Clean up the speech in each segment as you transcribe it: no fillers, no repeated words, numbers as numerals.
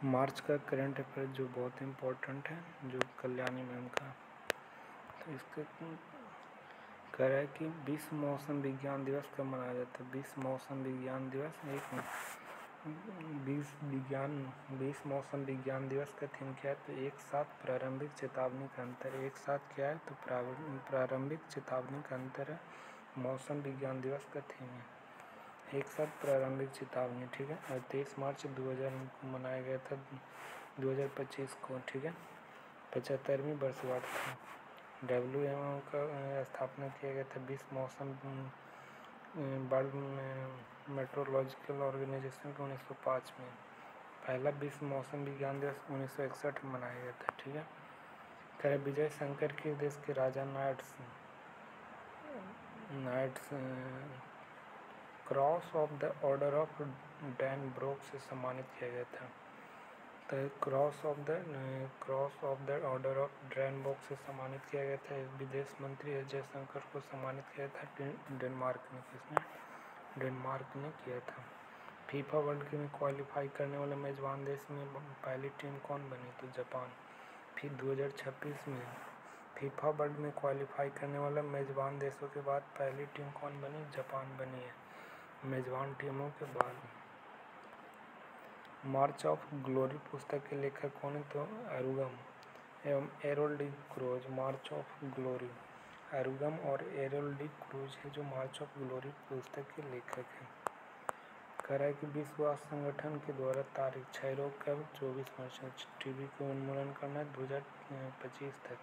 मार्च का current affair जो बहुत इम्पोर्टेंट है, जो कल्याणी मैम का, तो इसके कह रहा है कि विश्व मौसम विज्ञान दिवस कब मनाया जाता है। विश्व मौसम विज्ञान दिवस विश्व मौसम विज्ञान दिवस का थीम क्या है, तो एक साथ प्रारंभिक चेतावनी का अंतर। एक साथ क्या है, तो प्रारंभिक चेतावनी का अंतर है, मौसम विज्ञान दिवस का थीम है एक साथ प्रारंभिक चेतावनी। ठीक है, और 23 मार्च 2000 को मनाया गया था, 2025 को। ठीक है, 75वीं वर्षगांठ था। WMO का स्थापना किया गया था विश्व मौसम वर्ल्ड मेट्रोलॉजिकल ऑर्गेनाइजेशन को 1905 में। पहला विश्व मौसम विज्ञान दिवस 1961 में मनाया गया था। ठीक है, कह विजय शंकर किस देश के राजा knights cross of the order of Dannebrog से सम्मानित किया गया था। तो cross of the order of Dannebrog से सम्मानित किया गया था। विदेश मंत्री एस जयशंकर को सम्मानित किया था डेनमार्क ने। किसने? डेनमार्क ने किया था। फीफा वर्ल्ड कप में क्वालिफाई करने वाले मेजबान देश में पहली टीम कौन बनी, तो जापान। फिर 2026 में फीफा वर्ल्ड में क्वालिफाई करने वाला मेजबान देशों के बाद पहली टीम कौन बनी, जापान बनी है मेजबान टीमों के बाद। मार्च ऑफ ग्लोरी पुस्तक के लेखक कौन है, तो अरुगम एवं Errol D'Cruz. March of glory Arugam और एरोल डी क्रूज है जो मार्च ऑफ ग्लोरी पुस्तक के लेखक हैं। कह रहा है कि विश्व स्वास्थ्य संगठन के द्वारा तारीख 6 रोग कब, 24 मार्च। टीबी को उन्मूलन करना है 2025 तक।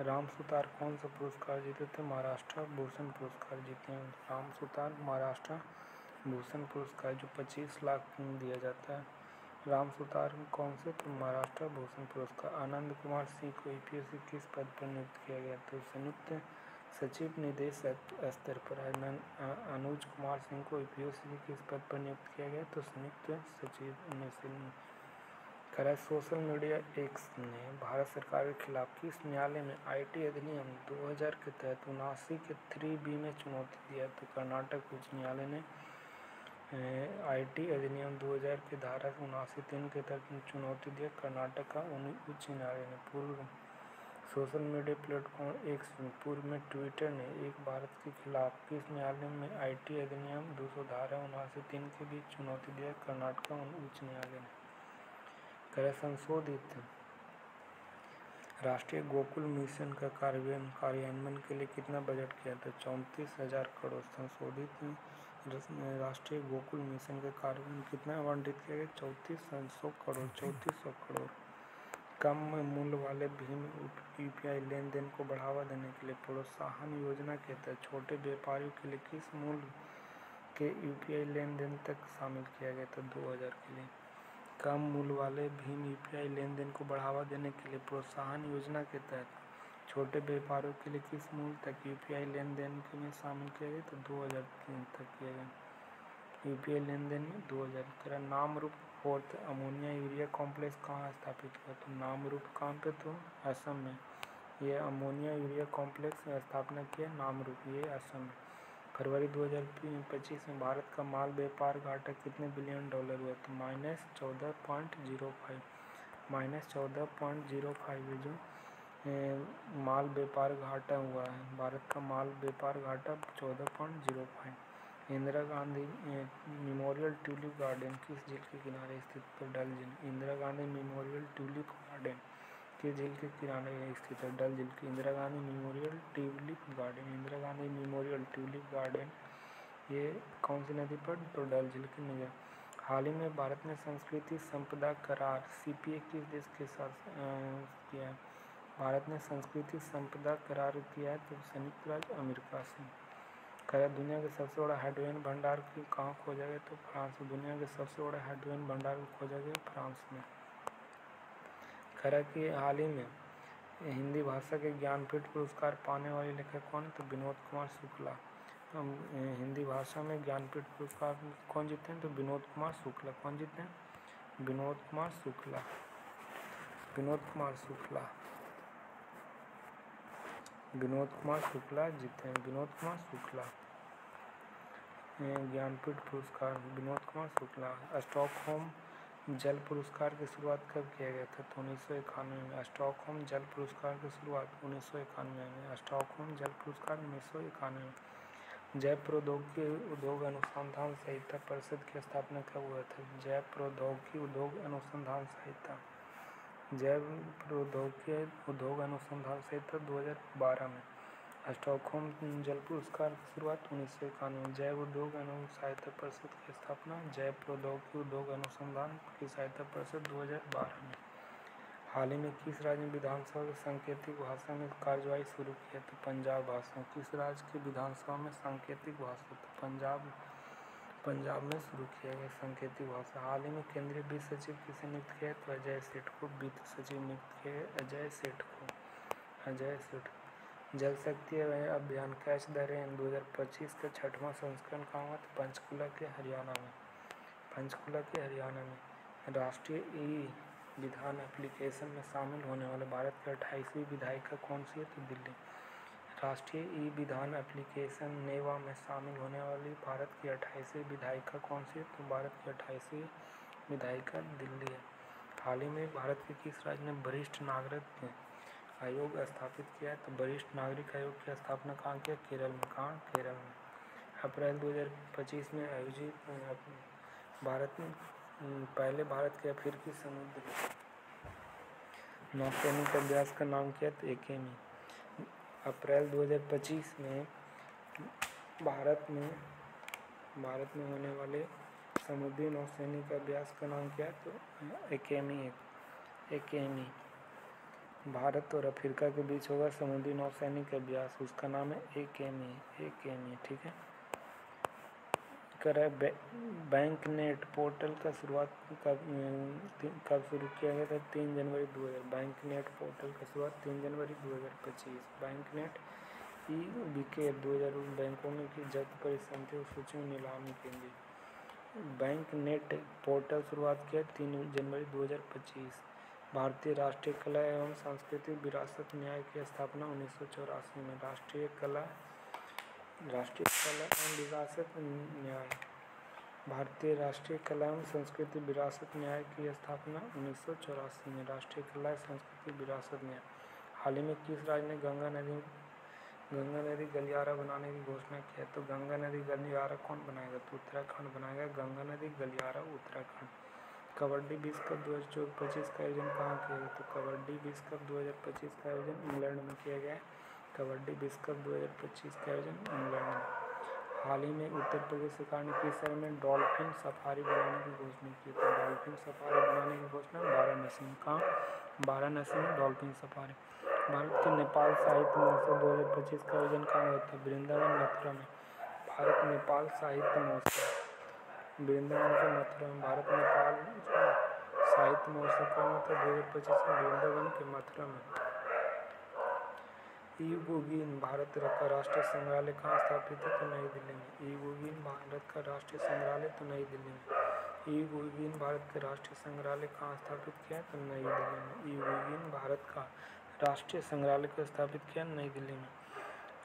राम सुतार कौन सा पुरस्कार जीते थे, महाराष्ट्र भूषण पुरस्कार जीते हैं राम सुतार। महाराष्ट्र भूषण पुरस्कार जो 25 लाख दिया जाता है। राम सुतार कौन से, तो महाराष्ट्र भूषण पुरस्कार। आनंद कुमार सिंह को यूपीएससी किस पद पर नियुक्त किया गया, तो संयुक्त सचिव निदेशक स्तर पर। अनुज कुमार सिंह को यूपीएससी किस पद पर नियुक्त किया गया, तो संयुक्त सचिव। करा सोशल मीडिया एक्स ने भारत सरकार के खिलाफ किस न्यायालय में आईटी अधिनियम 2000 के तहत 79 के 3B में चुनौती दिया, तो कर्नाटक उच्च न्यायालय ने आईटी अधिनियम 2000 की धारा 79(3) के तहत चुनौती दिया कर्नाटक का उच्च न्यायालय ने। पूर्व सोशल मीडिया प्लेटफॉर्म एक्स पूर्व में ट्विटर ने एक भारत के खिलाफ किस न्यायालय में आईटी अधिनियम 200 धारा 79(3) के बीच चुनौती दिया, कर्नाटक उच्च न्यायालय ने। कर संशोधित राष्ट्रीय गोकुल मिशन का कार्यान्वयन के लिए कितना बजट किया था, 34,000 करोड़। संशोधित राष्ट्रीय गोकुल मिशन के कार्यान्वयन कितना आवंटित किया गया, 3400 करोड़। कम मूल्य वाले भीम यूपीआई लेन देन को बढ़ावा देने के लिए प्रोत्साहन योजना के तहत छोटे व्यापारियों के लिए किस मूल्य के यूपीआई लेन देन तक शामिल किया गया था, 2000 के लिए। कम मूल्य वाले भीम यूपीआई लेन देन को बढ़ावा देने के लिए प्रोत्साहन योजना के तहत छोटे व्यापारियों के लिए किस मूल्य तक यूपीआई लेन देन में शामिल किया गया, तो 2000 तक किया गया यूपीआई लेन देन में 2000 का। Namrup fourth ammonia urea complex कहाँ स्थापित हुआ, तो नामरूप कहाँ पे, तो असम में। ये अमोनिया यूरिया कॉम्प्लेक्स स्थापना किया नामरूप, ये असम में। फरवरी 2025 में भारत का माल व्यापार घाटा कितने बिलियन डॉलर हुआ, तो -14.05 जो माल व्यापार घाटा हुआ है। भारत का माल व्यापार घाटा 14.05। Indira Gandhi memorial tulip garden किस झील के किनारे स्थित, तो डल झील। Indira Gandhi memorial tulip garden किस झील के किनारे स्थित है, डल झील के। Indira Gandhi memorial tulip garden, Indira Gandhi memorial tulip garden ये कौन सी नदी पर, तो डल झील के निकट। हाल ही में भारत ने संस्कृति संपदा करार सीपीए किस देश के साथ किया है, भारत ने संस्कृति संपदा करार किया है, तो संयुक्त राज्य अमेरिका से। कह दुनिया के सबसे बड़ा हाइड्रोजन भंडार कहाँ खोजा गया, तो फ्रांस में। दुनिया के सबसे बड़ा हाइड्रोजन भंडार खोजा गया फ्रांस में। कह कि हाल ही में हिंदी भाषा के ज्ञानपीठ पुरस्कार पाने वाले लेखक कौन, तो विनोद कुमार शुक्ला। हिंदी भाषा में ज्ञानपीठ पुरस्कार कौन जीते हैं, तो विनोद कुमार शुक्ला। कौन जीते हैं, विनोद कुमार शुक्ला। विनोद कुमार शुक्ला जीते हैं, विनोद कुमार शुक्ला। ज्ञानपीठ पुरस्कार विनोद कुमार शुक्ला। स्टॉकहोम जल पुरस्कार की शुरुआत कब किया गया था? तो 1991 में। स्टॉकहोम जल पुरस्कार की शुरुआत 1991 में। स्टॉकहोम जल पुरस्कार 1991 में। जैव प्रौद्योगिकी उद्योग अनुसंधान संहिता परिषद की स्थापना कब हुआ था? जैव प्रौद्योगिकी उद्योग अनुसंधान संहिता जैव प्रौद्योगिकी उद्योग अनुसंधान संहिता 2012 में। स्टॉकहोम जल पुरस्कार की शुरुआत 1991। जैव उद्योग सहायता परिषद की स्थापना जैव प्रौद्योगिकी उद्योग अनुसंधान की सहायता परिषद 2012 में। हाल ही में किस राज्य में विधानसभा की सांकेतिक भाषा में कार्यवाही शुरू की है? तो पंजाब भाषा। किस राज्य की विधानसभा में सांकेतिक भाषा? तो पंजाब में शुरू किया गया सांकेतिक भाषा। हाल ही में केंद्रीय वित्त सचिव किसे नियुक्त किया? तो अजय सेठ को वित्त सचिव नियुक्त किया अजय सेठ। जल शक्ति अभियान कैच द रेन 2025 का 6वां संस्करण कहाँ हुआ? तो पंचकुला के हरियाणा में। राष्ट्रीय ई विधान एप्लीकेशन में शामिल होने वाले भारत की 28वीं विधायिका कौन सी है? तो दिल्ली। राष्ट्रीय ई विधान एप्लीकेशन नेवा में शामिल होने वाली भारत की 28वीं विधायिका कौन सी है? तो भारत की 28वीं विधायिका दिल्ली है। हाल ही में भारत के किस राज्य ने वरिष्ठ नागरिक आयोग स्थापित किया है? तो वरिष्ठ नागरिक आयोग की स्थापना कहाँ किया? केरल में। कहाँ? केरल में। अप्रैल 2025 में आयोजित पहले भारत के अफ्रीकी समुद्री नौसैनिक अभ्यास का नाम क्या? तो एकेमी। अप्रैल 2025 में भारत में होने वाले समुद्री नौसैनिक अभ्यास का नाम क्या है? तो एकेमी। भारत और अफ्रीका के बीच होगा समुद्री नौसैनिक अभ्यास, उसका नाम है एकेमी। ठीक है। बैंक नेट पोर्टल का शुरुआत कब शुरू किया गया था? 3 जनवरी 2000। बैंक नेट पोर्टल का शुरुआत 3 जनवरी 2025। बैंक नेट ई बीके 2000 बैंकों में की जब्त परिसंपत्तियों सूची में नीलामी के लिए। बैंक नेट पोर्टल शुरुआत किया 3 जनवरी 2025। भारतीय राष्ट्रीय कला एवं सांस्कृतिक विरासत न्याय की स्थापना 1984 में। राष्ट्रीय कला एवं विरासत न्याय। भारतीय राष्ट्रीय कला एवं संस्कृति विरासत न्याय की स्थापना 1984 में। राष्ट्रीय कला संस्कृति विरासत न्याय। हाल ही में किस राज्य ने गंगा नदी गलियारा बनाने की घोषणा की है? तो गंगा नदी गलियारा कौन बनाएगा? तो उत्तराखंड बनाएगा गंगा नदी गलियारा, उत्तराखंड। कबड्डी विश्व कप 2025 का आयोजन कहाँ किया गया? तो कबड्डी विश्व कप 2025 का आयोजन इंग्लैंड में किया गया है। कबड्डी विश्व कप 2025 का आयोजन इंग्लैंड में। हाल ही में उत्तर प्रदेश सरकार ने किस शहर में डॉल्फिन सफारी बनाने की घोषणा की? तो डॉल्फिन सफारी बनाने की घोषणा वाराणसी में। कहाँ? वाराणसी में डॉल्फिन सफारी। भारत के नेपाल साहित्य महोत्सव 2025 का आयोजन कहाँ हुआ था? वृंदावन, मथुरा में। भारत नेपाल साहित्य महोत्सव वृंदावन के मथुरा में। भारत नेपाल साहित्य महोत्सव कहाँ हुआ था? 2025 में वृंदावन के मथुरा में। इगुगिन भारत का राष्ट्रीय संग्रहालय कहाँ स्थापित है? तो नई दिल्ली में। इगुगिन भारत का राष्ट्रीय संग्रहालय तो नई दिल्ली में। इगुगिन भारत के राष्ट्रीय संग्रहालय कहाँ स्थापित किया है? तो नई दिल्ली में। इगुगिन भारत का राष्ट्रीय संग्रहालय को स्थापित किया नई दिल्ली में।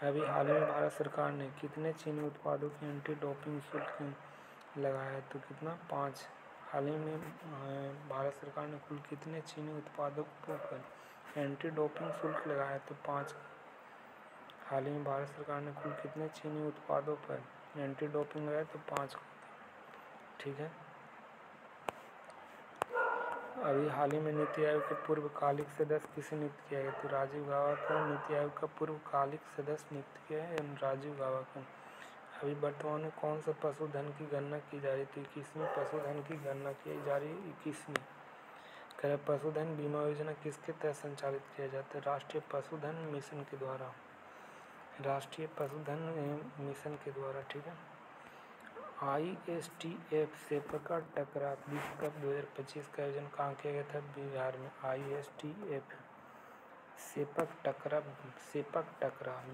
अभी हाल ही में भारत सरकार ने कितने चीनी उत्पादों की एंटी डोपिंग शुल्क लगाया है? तो कितना? 5। हाल ही में भारत सरकार ने कुल कितने चीनी उत्पादों पर एंटी डोपिंग शुल्क लगाया है? तो 5। हाल ही में भारत सरकार ने कुल कितने चीनी उत्पादों पर एंटी डोपिंग लगाया? तो 5। ठीक है। अभी हाल ही में नीति आयोग के पूर्वकालिक सदस्य किसे नियुक्त किया गया? तो राजीव गाबा को नीति आयोग का पूर्वकालिक सदस्य नियुक्त किया है राजीव गाबा को। अभी वर्तमान में कौन सा पशुधन की गणना की जा रही थी? 21वीं पशुधन की गणना की जा रही है 21वीं। पशुधन बीमा योजना किसके तहत संचालित किया जाता है? राष्ट्रीय पशुधन मिशन के द्वारा। राष्ट्रीय पशुधन मिशन के द्वारा। ठीक है। ISTF सेपका टकरा विश्व कप 2025 का आयोजन कहाँ किया गया था? बिहार में। ISTF सेपक टकरा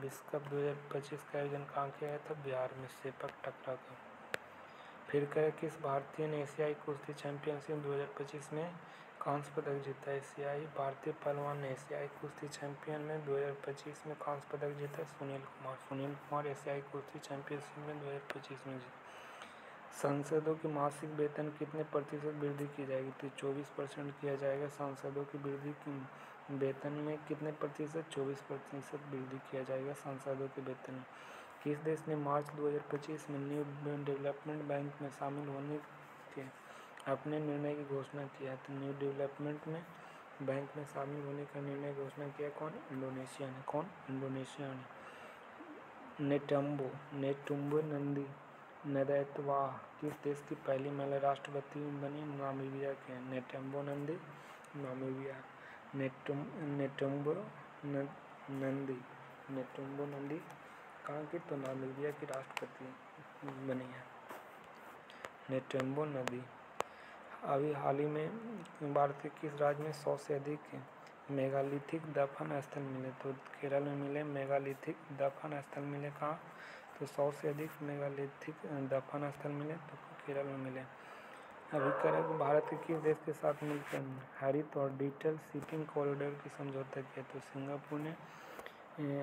विश्व कप 2025 का आयोजन कहाँ किया गया था? बिहार में। सेपक टकरा का। फिर करें किस भारतीय ने एशियाई कुश्ती चैंपियनशिप 2025 में कांस्य पदक जीता? एशियाई भारतीय पहलवान ने एशियाई कुश्ती चैंपियन में 2025 में कांस्य पदक जीता। सुनील कुमार एशियाई कुश्ती चैंपियनशिप में 2025 में जीता। सांसदों की मासिक वेतन कितने प्रतिशत वृद्धि की जाएगी? तो 24% किया जाएगा। सांसदों की वृद्धि की वेतन में कितने प्रतिशत? 24% वृद्धि किया जाएगा सांसदों के वेतन में। किस देश ने मार्च 2025 में न्यू डेवलपमेंट बैंक में शामिल होने के अपने निर्णय की घोषणा की है? तो न्यू डेवलपमेंट में बैंक में शामिल होने का निर्णय घोषणा किया कौन? इंडोनेशिया ने। कौन? इंडोनेशिया ने। नेटुम्बो नंदी नदैतवाह किस देश की पहली महिला राष्ट्रपति बनी? नामीबिया के। नेटुम्बो नंदी नामीबिया। नेटुम्बो नंदी कहाँ की? तो नामीबिया की राष्ट्रपति बनी है नेटुम्बो नंदी। अभी हाल ही में भारत के किस राज्य में 100 से अधिक मेगालिथिक दफन स्थल मिले? तो केरल में मिले मेगालिथिक दफन स्थल मिले। कहाँ? तो 100 से अधिक मेगालिथिक दफन स्थल मिले तो केरल में मिले। अभी करें भारत के किस देश के साथ मिलकर हरित और डिजिटल शिपिंग कॉरिडोर की समझौता किया? तो सिंगापुर ने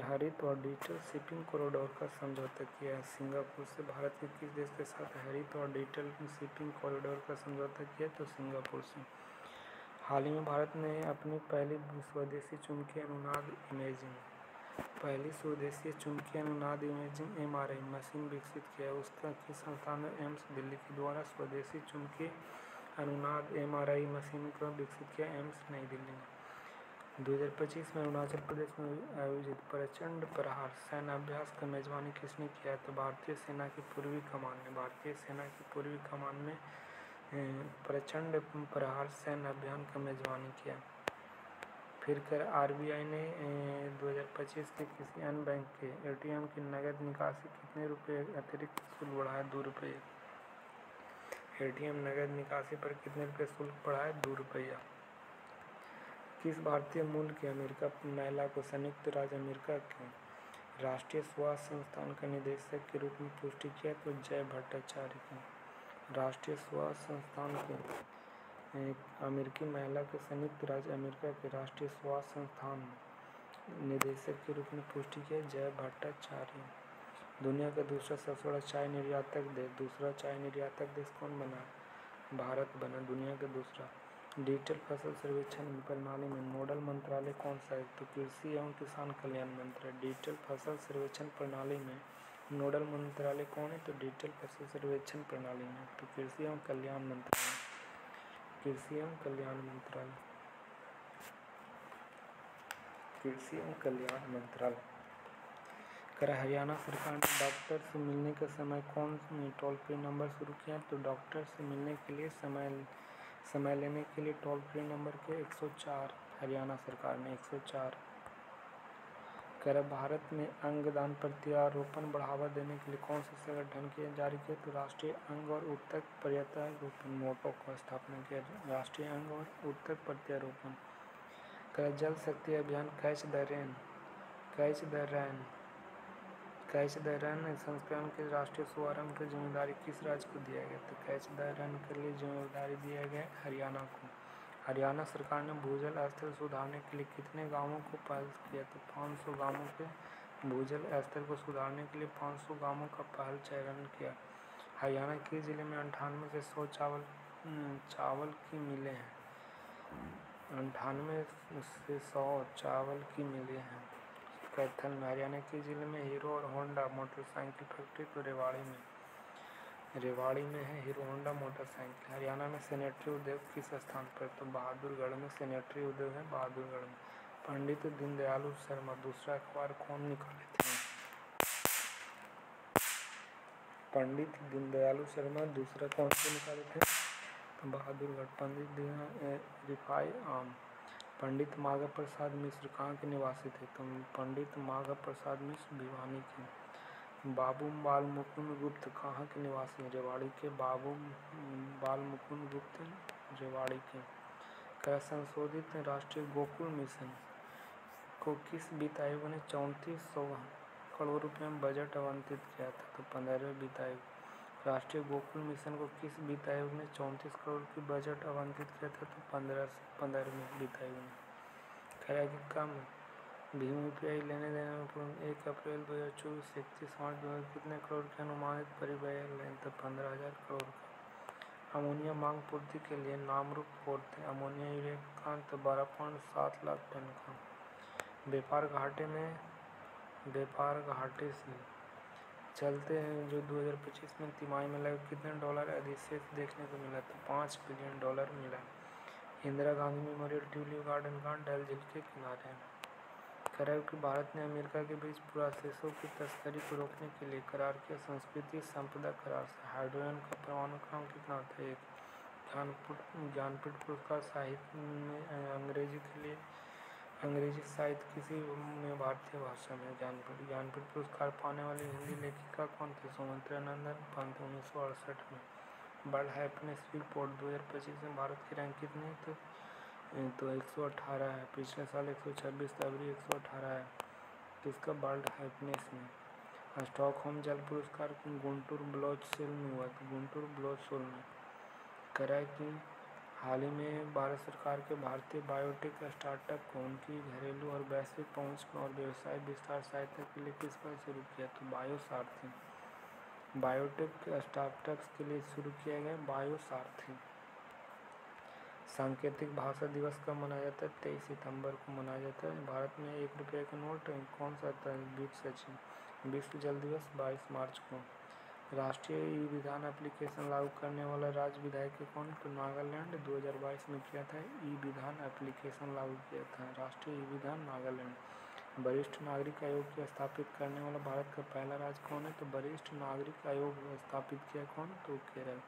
हरित और डिजिटल शिपिंग कॉरिडोर का समझौता किया है। सिंगापुर से भारत के किस देश के साथ हरित और डिजिटल शिपिंग कॉरिडोर का समझौता किया? तो सिंगापुर से। हाल ही में भारत ने अपनी पहली स्वदेशी चुंबकीय अनुनाद इमेजिंग MRI मशीन विकसित किया है। उसका किस संस्थान ने? एम्स दिल्ली के द्वारा स्वदेशी चुंबकीय अनुनाद MRI मशीन को विकसित किया एम्स नई दिल्ली ने। 2025 में अरुणाचल प्रदेश में आयोजित प्रचंड प्रहार सैन्य अभ्यास का मेजबानी किसने किया? तो भारतीय सेना की पूर्वी कमान ने। भारतीय सेना की पूर्वी कमान में प्रचंड प्रहार सैन्य अभियान का मेजबानी किया। फिर कर RBI ने 2025 के किसी अन्य बैंक के ATM की नगद निकासी कितने रुपये अतिरिक्त शुल्क बढ़ाया? 2 रुपये। ATM नगद निकासी पर कितने रुपये शुल्क बढ़ाया? 2 रुपया। किस भारतीय मूल की अमेरिका महिला को संयुक्त राज्य अमेरिका के राष्ट्रीय स्वास्थ्य संस्थान का निदेशक के रूप में पुष्टि किया? तो जय भट्टाचार्य को। राष्ट्रीय स्वास्थ्य संस्थान के अमेरिकी महिला के संयुक्त राज्य अमेरिका के राष्ट्रीय स्वास्थ्य संस्थान निदेशक के रूप में पुष्टि किया जय भट्टाचार्य। दुनिया का दूसरा सबसे बड़ा चाय निर्यातक देश। दूसरा चाय निर्यातक देश कौन बना? भारत बना दुनिया का दूसरा। डिजिटल फसल सर्वेक्षण प्रणाली में नोडल मंत्रालय कौन सा है? तो कृषि एवं किसान कल्याण मंत्रालय। डिजिटल फसल सर्वेक्षण प्रणाली में नोडल मंत्रालय कौन है? तो डिजिटल फसल सर्वेक्षण प्रणाली में तो कृषि एवं कल्याण मंत्रालय। कृषि एवं कल्याण मंत्रालय। कृषि एवं कल्याण मंत्रालय। कर हरियाणा सरकार ने डॉक्टर से मिलने का समय कौन टोल फ्री नंबर शुरू किया? तो डॉक्टर से मिलने के लिए समय लेने के लिए टोल फ्री नंबर के 104 हरियाणा सरकार ने 104। कर भारत में अंगदान प्रत्यारोपण बढ़ावा देने के लिए कौन सा संगठन के जारी किया? तो राष्ट्रीय अंग और ऊतक प्रत्यारोपण मोटो का स्थापना किया। राष्ट्रीय अंग और ऊतक प्रत्यारोपण। कर जल शक्ति अभियान कैच द रन संस्करण के राष्ट्रीय शुभारंभ की जिम्मेदारी किस राज्य को दिया गया? तो कैच द रन के लिए जिम्मेदारी दिया गया हरियाणा को। हरियाणा सरकार ने भूजल स्तर सुधारने के लिए कितने गांवों को पहल किया? तो 500 गांवों के भूजल स्तर को सुधारने के लिए 500 गांवों का पहल चयन किया। हरियाणा के जिले में 98 से 100 चावल की मिलें हैं। 98 से 100 चावल की मिलें हैं। कैथल में। हरियाणा के जिले में हीरो और होंडा मोटरसाइकिल फैक्ट्री तो रेवाड़ी में है हीरो होंडा मोटरसाइकिल। हरियाणा में सैनिटरी उद्योग किस स्थान पर? तो बहादुरगढ़ में सैनिटरी उद्योग है बहादुरगढ़ में। पंडित दीनदयाल शर्मा दूसरा अखबार कौन निकाले थे? पंडित दीनदयाल शर्मा दूसरा कौन से निकाले थे? तो बहादुरगढ़। पंडित रिफाई आम। पंडित माघव प्रसाद मिश्र कहाँ के निवासी थे? तो पंडित माघव प्रसाद मिश्र भिवानी के। बाबू बाल मुकुंद गुप्त कहाँ के निवासी हैं? रेवाड़ी के। बाबू बाल मुकुंद गुप्त रेवाड़ी के। क्या संशोधित राष्ट्रीय गोकुल मिशन को किस वित्त आयोग ने 3400 करोड़ रुपए में बजट आवंटित किया था? तो 15वें वित्त आयोग। राष्ट्रीय गोकुल मिशन को किस वित्त आयोग ने 34 करोड़ की बजट आवंटित किया था? तो 15वें वित्त आयोग ने। खैरा कि कम भीम यूपीआई लेने देने में पूर्ण 1 अप्रैल 2024 से 31 मार्च 2000 कितने करोड़ की अनुमानित परिवहन लेन था? 15,000 करोड़ का। अमोनिया मांग पूर्ति के लिए नामरूप कोड थे। अमोनिया यूरिया का 12.7 लाख टन का। व्यापार घाटे से चलते हैं जो 2025 में तिमाही में लगभग कितने डॉलर अधिशेष देखने को मिला? तो $5 बिलियन मिला। Indira Gandhi memorial tulip garden का डल झील के किनारे। करार कि भारत ने अमेरिका के बीच पुरातत्वों की तस्करी को रोकने के लिए करार किया। संस्कृति संपदा करार से हाइड्रोजन का परमाणु क्रमांक कितना था? 1। ज्ञानपीठ पुरस्कार साहित्य में अंग्रेजी साहित्य किसी में भारतीय भाषा में। ज्ञानपीठ पुरस्कार पाने वाली हिंदी लेखिका कौन थी? सुमित्रा नंदन पंत 1968 में। वर्ल्ड हैप्पीनेस रिपोर्ट 2025 में भारत की रैंक कितनी है? तो 118 है। पिछले साल 126 था, अभी 118 है। किसका? वर्ल्ड हैप्पीनेस में। स्टॉकहोम जल पुरस्कार गुंटूर ब्लॉचसेल में हुआ था। गुंटूर ब्लॉचसेल में। करार कि हाल ही में भारत सरकार के भारतीय बायोटेक स्टार्टअप को उनकी घरेलू और वैश्विक पहुंच और व्यवसाय विस्तार सहायता के लिए किस पर शुरू किया? तो बायोसारथी। बायोटेक स्टार्टअप्स के लिए शुरू किया गया बायोसारथी। सांकेतिक भाषा दिवस कब मनाया जाता है? 23 सितंबर को मनाया जाता है। भारत में 1 रुपये का नोट कौन सा था? विश्व जल दिवस 22 मार्च को। राष्ट्रीय ई विधान एप्लीकेशन लागू करने वाला राज्य विधायक कौन? तो नागालैंड 2022 में किया था। ई विधान एप्लीकेशन लागू किया था राष्ट्रीय ई विधान नागालैंड। वरिष्ठ नागरिक आयोग की स्थापित करने वाला भारत का पहला राज्य कौन है? तो वरिष्ठ नागरिक आयोग स्थापित किया कौन? तो केरल।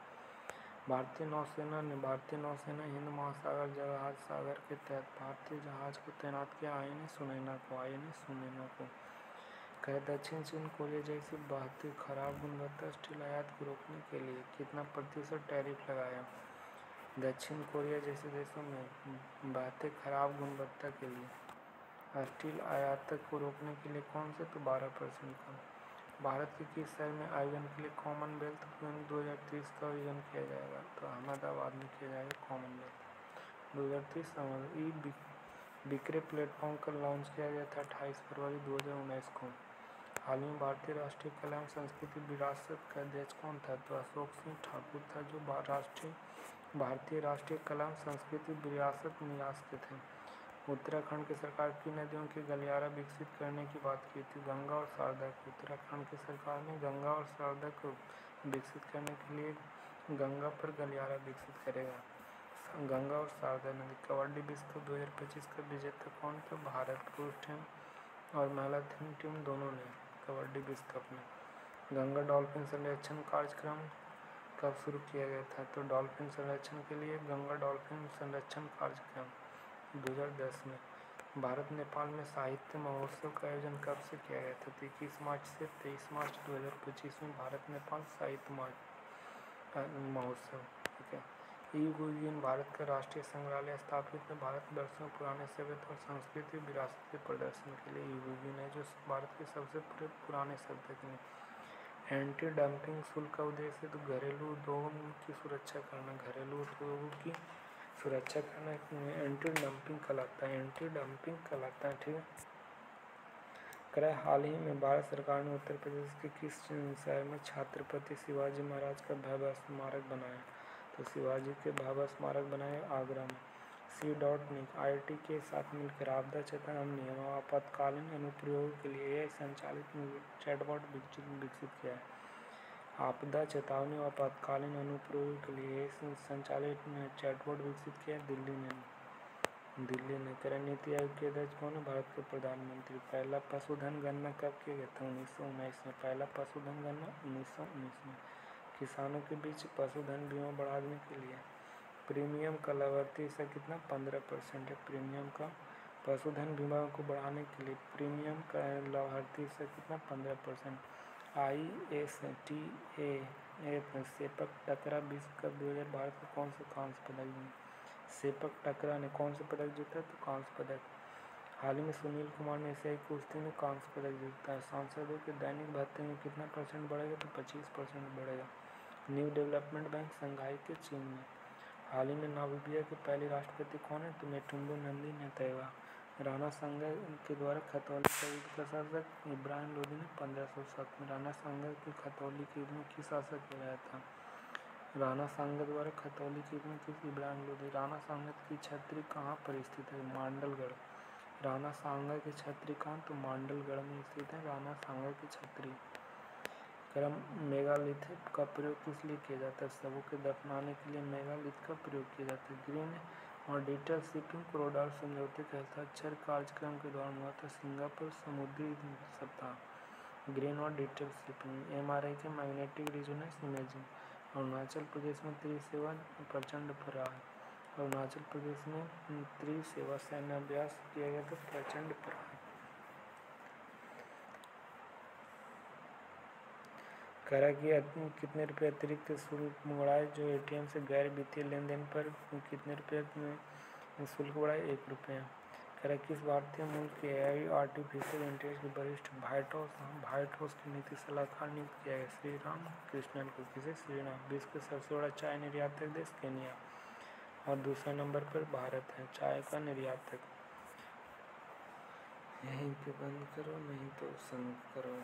भारतीय नौसेना हिंद महासागर जहाज सागर के तहत भारतीय जहाज को तैनात किया। INS सुनैना को। दक्षिण चीन कोरिया जैसी बढ़ती खराब गुणवत्ता स्टील आयात को रोकने के लिए कितना प्रतिशत टैरिफ लगाया? दक्षिण कोरिया जैसे देशों में बढ़ते खराब गुणवत्ता के लिए स्टील आयात को रोकने के लिए कौन से? तो 12% का। भारत के किस शहर में आयोजन के लिए कॉमनवेल्थ गेम 2030 का आयोजन किया जाएगा? तो अहमदाबाद में किया जाएगा कॉमनवेल्थ 2030। बिक्रे प्लेटफॉर्म का लॉन्च किया गया था 28 फरवरी 2019 को। हाल ही में भारतीय राष्ट्रीय कला एवं संस्कृति विरासत का अध्यक्ष कौन था? तो अशोक सिंह ठाकुर था, जो भारतीय राष्ट्रीय कला एवं संस्कृति विरासत निकास के थे। उत्तराखंड की सरकार की नदियों के गलियारा विकसित करने की बात की थी? गंगा और शारदा को। उत्तराखंड की सरकार ने गंगा और शारदा को विकसित करने के लिए गंगा पर गलियारा विकसित करेगा। गंगा और शारदा नदी। कबड्डी विश्व कप 2025 का विजेता कौन था? भारत। पुरुष टीम और महिला टीम दोनों ने कबड्डी विश्व कप में। गंगा डॉल्फिन संरक्षण कार्यक्रम कब शुरू किया गया था? तो डॉल्फिन संरक्षण के लिए गंगा डॉल्फिन संरक्षण कार्यक्रम 2010 में। भारत नेपाल में साहित्य महोत्सव का आयोजन कब से किया गया था? 21 मार्च से 23 मार्च 2025 में भारत नेपाल साहित्य महोत्सव। ठीक है। ईगुइन भारत का राष्ट्रीय संग्रहालय स्थापित है। भारत वर्षों पुराने सभ्यता और संस्कृति विरासत के प्रदर्शन के लिए ईगुइन है, जो भारत के सबसे पुराने सभ्यता के लिए। एंटी डंपिंग शुल्क का उद्देश्य तो घरेलू उद्योगों की सुरक्षा करना। घरेलू उद्योगों की सुरक्षा करना एंटी डंपिंग कहलाता है। ठीक है। हाल ही में भारत सरकार ने उत्तर प्रदेश के किस शहर में छत्रपति शिवाजी महाराज का भव्य स्मारक बनाया? तो शिवाजी के भव्य स्मारक बनाया आगरा में। C.Nick IIT के साथ मिलकर आपदा चेतावनी एवं आपातकालीन अनुप्रयोग के लिए AI संचालित चैटबॉट विकसित किया है। आपदा चेतावनी और आपातकालीन अनुप्रयोग के लिए AI संचालित चैटबॉट विकसित किया है दिल्ली ने। नीति आयोग के अध्यक्ष कौन है? भारत के प्रधानमंत्री। पहला पशुधन गणना कब किया गया था? 1919 में। पहला पशुधन गणना 1919 में। किसानों के बीच पशुधन बीमा बढ़ाने के लिए प्रीमियम का लाभार्थी हिस्सा कितना? 15% है प्रीमियम का। पशुधन बीमा को बढ़ाने के लिए प्रीमियम का लाभार्थी हिस्सा कितना? 15%। ISTAF सेपक टकरा विश्व कप 2000 भारत को कौन सा कांस्य पदक जीता? सेपक टकरा ने कौन सा पदक जीता? तो कांस्य पदक। हाल ही में सुनील कुमार ने एशियाई कुश्ती में कांस्य पदक जीता है। सांसदों के दैनिक भत्ते में कितना % बढ़ेगा? तो 25% बढ़ेगा। न्यू डेवलपमेंट बैंक शंघाई के चीन में। हाल ही में नामीबिया के पहले राष्ट्रपति कौन है? तो नेटुम्बो नंदी नेतौया। राणा सांगा के द्वारा खतौली का युद्ध का शासक इब्राहिम लोदी ने 1507 में। राणा सांगा के खतौली के युद्ध में किस शासक गिराया था? राणा सांगा द्वारा खतौली के युद्ध में किस इब्राहिम लोदी। राणा सांगा की छतरी कहाँ पर स्थित है? मांडलगढ़। राणा सांगा की छतरी कहाँ? तो मांडलगढ़ में स्थित है राणा सांगा की छतरी। क्रम मेगालिथ का प्रयोग किस लिए किया जाता है? शवों के दफनाने के लिए मेगालिथ का प्रयोग किया जाता है। ग्रीन और डिजिटल शिपिंग कॉरिडोर समझौते का हस्ताक्षर कार्यक्रम के दौरान हुआ था? सिंगापुर समुद्री सप्ताह। ग्रीन और डिजिटल शिपिंग। एमआरआई के magnetic resonance imaging. Arunachal Pradesh में त्रिसेवा प्रचंड प्रहार। अरुणाचल प्रदेश में त्रिसेवा सैन्य अभ्यास किया गया था प्रचंड प्रहार। करा कि कितने रुपये अतिरिक्त शुल्क बढ़ाए जो एटीएम से गैर वित्तीय लेन देन पर कितने रुपये में शुल्क बढ़ाए? 1 रुपये। करा किस भारतीय मूल के एआई आर्टिफिशियल इंटेलिजेंस के वरिष्ठ व्हाइट हाउस के नीति सलाहकार नियुक्त किया गया? श्री राम कृष्णन को। किसे? श्रीराम। विश्व का सबसे बड़ा चाय निर्यातक देश केन्या और दूसरे नंबर पर भारत है चाय का निर्यातक। यहीं पे बंद करो नहीं तो संग करो।